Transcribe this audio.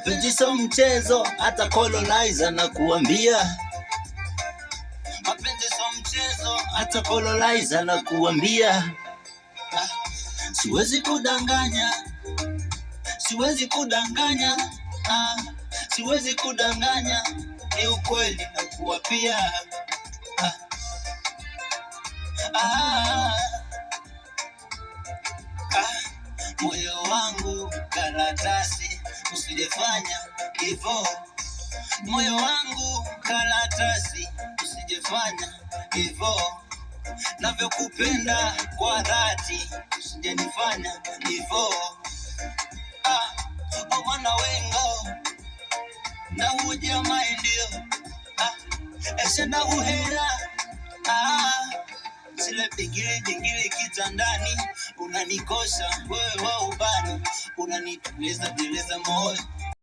Mapenzi sio mchezo, hata Colonizer na kuambia. Mapenzi sio mchezo, hata Colonizer na kuambia. Siwezi kudanganya, siwezi kudanganya, siwezi kudanganya, ni ukweli na kuapia. Moyo wangu karatasi, usijefanya hivyo. Moyo wangu karatasi, usijefanya hivyo. Navyokupenda kwa dhati, usijenifanya hivyo. Mwana wengo na uja maindio, eshe na uhera. Sile pigili kitandani, unanikosha wewe wa ubani, unaniteleza moyo.